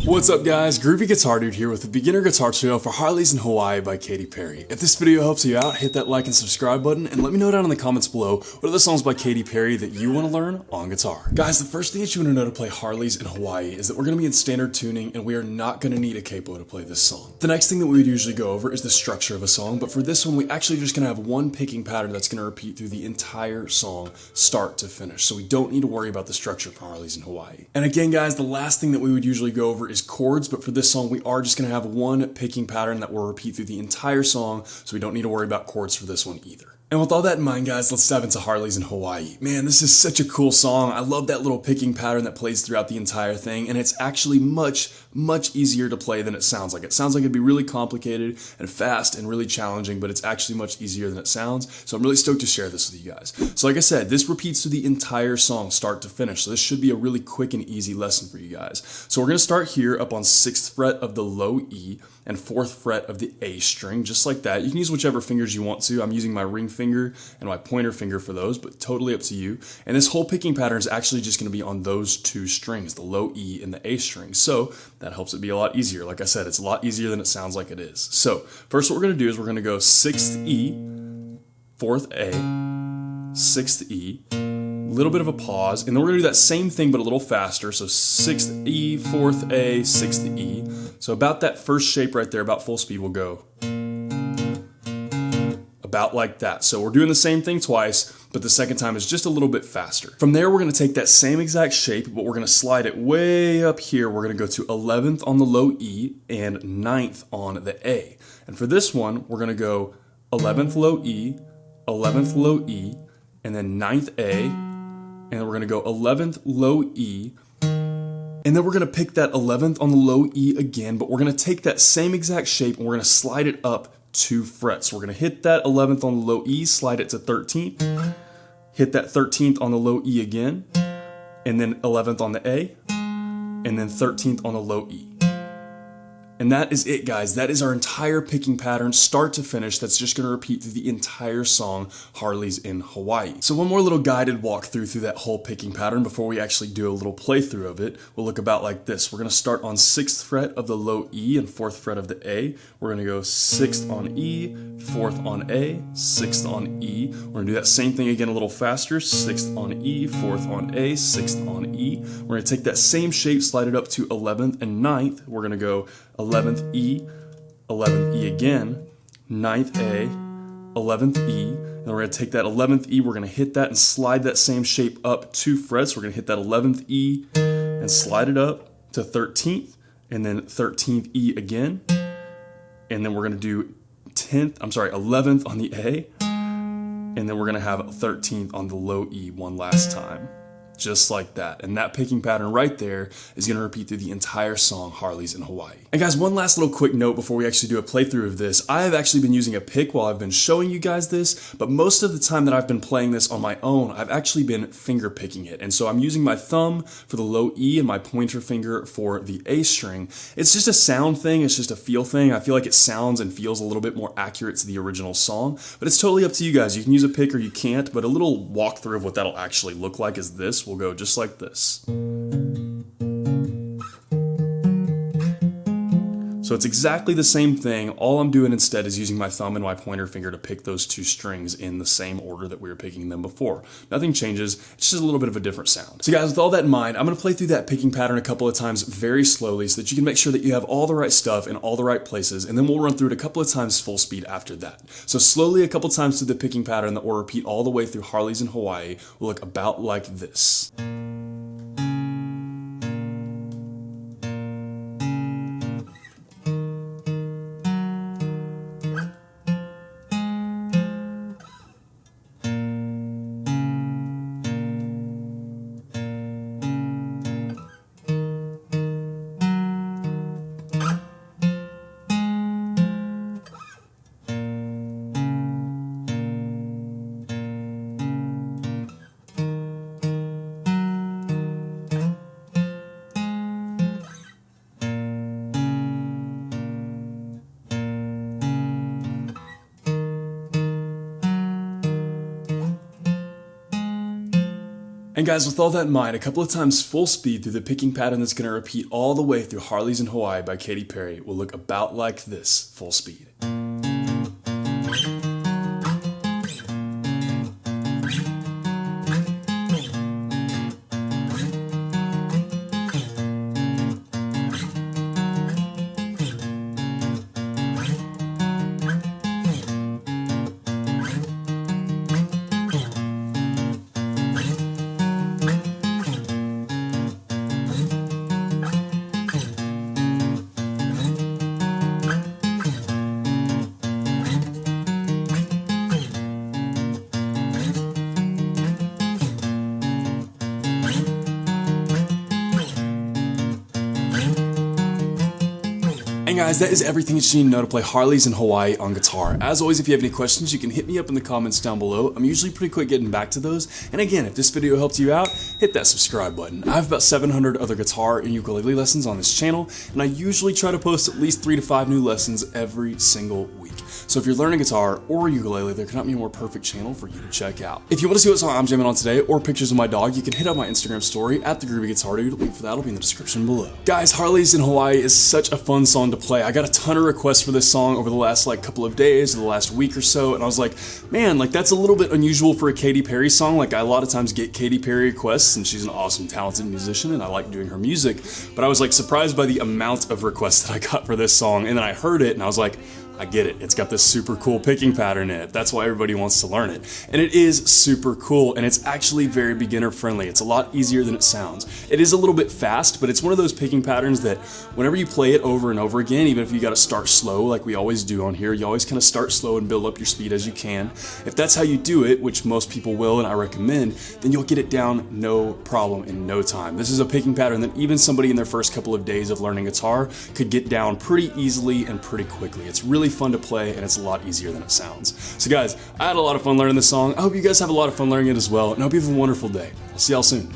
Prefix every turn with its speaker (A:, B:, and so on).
A: What's up guys, Groovy Guitar Dude here with the beginner guitar tutorial for Harleys in Hawaii by Katy. If this video helps you out, hit that like and subscribe button and let me know down in the comments below what are the songs by Katy that you want to learn on guitar. Guys, the first thing that you want to know to play Harleys in Hawaii is that we're going to be in standard tuning and we are not going to need a capo to play this song. The next thing that we would usually go over is the structure of a song, but for this one we actually just going to have one picking pattern that's going to repeat through the entire song, start to finish, so we don't need to worry about the structure for Harleys in Hawaii. And again guys, the last thing that we would usually go over is chords, but for this song we are just going to have one picking pattern that will repeat through the entire song, so we don't need to worry about chords for this one either. And with all that in mind guys, let's dive into Harleys in Hawaii. Man, this is such a cool song. I love that little picking pattern that plays throughout the entire thing, and it's actually much easier to play than it sounds like. It sounds like it'd be really complicated and fast and really challenging, but it's actually much easier than it sounds, so I'm really stoked to share this with you guys. So like I said, this repeats through the entire song, start to finish, so this should be a really quick and easy lesson for you guys. So we're going to start here up on 6th fret of the low E and 4th fret of the A string, just like that. You can use whichever fingers you want to. I'm using my ring finger and my pointer finger for those, but totally up to you. And this whole picking pattern is actually just going to be on those two strings, the low E and the A string. So that helps it be a lot easier. Like I said, it's a lot easier than it sounds like it is. So first what we're going to do is we're going to go 6th E, 4th A, 6th E, little bit of a pause, and then we're going to do that same thing but a little faster. So 6th E, 4th A, 6th E. So about that first shape right there, about full speed, we'll go about like that. So we're doing the same thing twice, but the second time is just a little bit faster. From there, we're going to take that same exact shape, but we're going to slide it way up here. We're going to go to 11th on the low E and 9th on the A. And for this one, we're going to go 11th low E, 11th low E, and then 9th A, and then we're going to go 11th low E, and then we're going to pick that 11th on the low E again, but we're going to take that same exact shape and we're going to slide it up 2 frets. So we're going to hit that 11th on the low E, slide it to 13th, hit that 13th on the low E again, and then 11th on the A, and then 13th on the low E. And that is it guys, that is our entire picking pattern, start to finish, that's just going to repeat through the entire song, Harleys in Hawaii. So one more little guided walkthrough through that whole picking pattern before we actually do a little playthrough of it. We'll look about like this. We're going to start on 6th fret of the low E and 4th fret of the A. We're going to go 6th on E, 4th on A, 6th on E. We're going to do that same thing again a little faster, 6th on E, 4th on A, 6th on E. We're going to take that same shape, slide it up to 11th and 9th. We're going to go 11th E, 11th E again, 9th A, 11th E, and we're going to take that 11th E, we're going to hit that and slide that same shape up 2 frets. We're going to hit that 11th E and slide it up to 13th, and then 13th E again, and then we're going to do 11th on the A, and then we're going to have 13th on the low E one last time. Just like that. And that picking pattern right there is going to repeat through the entire song, Harleys in Hawaii. And guys, one last little quick note before we actually do a playthrough of this. I have actually been using a pick while I've been showing you guys this, but most of the time that I've been playing this on my own, I've actually been finger picking it. And so I'm using my thumb for the low E and my pointer finger for the A string. It's just a sound thing, it's just a feel thing. I feel like it sounds and feels a little bit more accurate to the original song, but it's totally up to you guys. You can use a pick or you can't, but a little walkthrough of what that'll actually look like is this. We'll go just like this. So it's exactly the same thing. All I'm doing instead is using my thumb and my pointer finger to pick those two strings in the same order that we were picking them before. Nothing changes, it's just a little bit of a different sound. So guys, with all that in mind, I'm going to play through that picking pattern a couple of times very slowly so that you can make sure that you have all the right stuff in all the right places, and then we'll run through it a couple of times full speed after that. So slowly a couple times through the picking pattern that will repeat all the way through Harleys in Hawaii will look about like this. And guys, with all that in mind, a couple of times full speed through the picking pattern that's going to repeat all the way through Harleys in Hawaii by Katy Perry will look about like this, full speed. And guys, that is everything that you need to know to play Harleys in Hawaii on guitar. As always, if you have any questions, you can hit me up in the comments down below. I'm usually pretty quick getting back to those. And again, if this video helped you out, hit that subscribe button. I have about 700 other guitar and ukulele lessons on this channel, and I usually try to post at least 3 to 5 new lessons every single week. So if you're learning guitar or ukulele, there cannot be a more perfect channel for you to check out. If you want to see what song I'm jamming on today or pictures of my dog, you can hit up my Instagram story at the Groovy Guitar Dude. Link for that will be in the description below. Guys, Harleys in Hawaii is such a fun song to play. I got a ton of requests for this song over the last couple of days or the last week or so, and I was like, man, that's a little bit unusual for a Katy Perry song. I a lot of times get Katy Perry requests, and she's an awesome, talented musician, and I like doing her music, but I was surprised by the amount of requests that I got for this song, and then I heard it, and I was like, I get it. It's got this super cool picking pattern in it. That's why everybody wants to learn it. And it is super cool, and it's actually very beginner friendly. It's a lot easier than it sounds. It is a little bit fast, but it's one of those picking patterns that whenever you play it over and over again, even if you got to start slow like we always do on here, you always kind of start slow and build up your speed as you can. If that's how you do it, which most people will and I recommend, then you'll get it down no problem in no time. This is a picking pattern that even somebody in their first couple of days of learning guitar could get down pretty easily and pretty quickly. It's really fun to play, and it's a lot easier than it sounds. So guys, I had a lot of fun learning this song. I hope you guys have a lot of fun learning it as well, and I hope you have a wonderful day. I'll see y'all soon.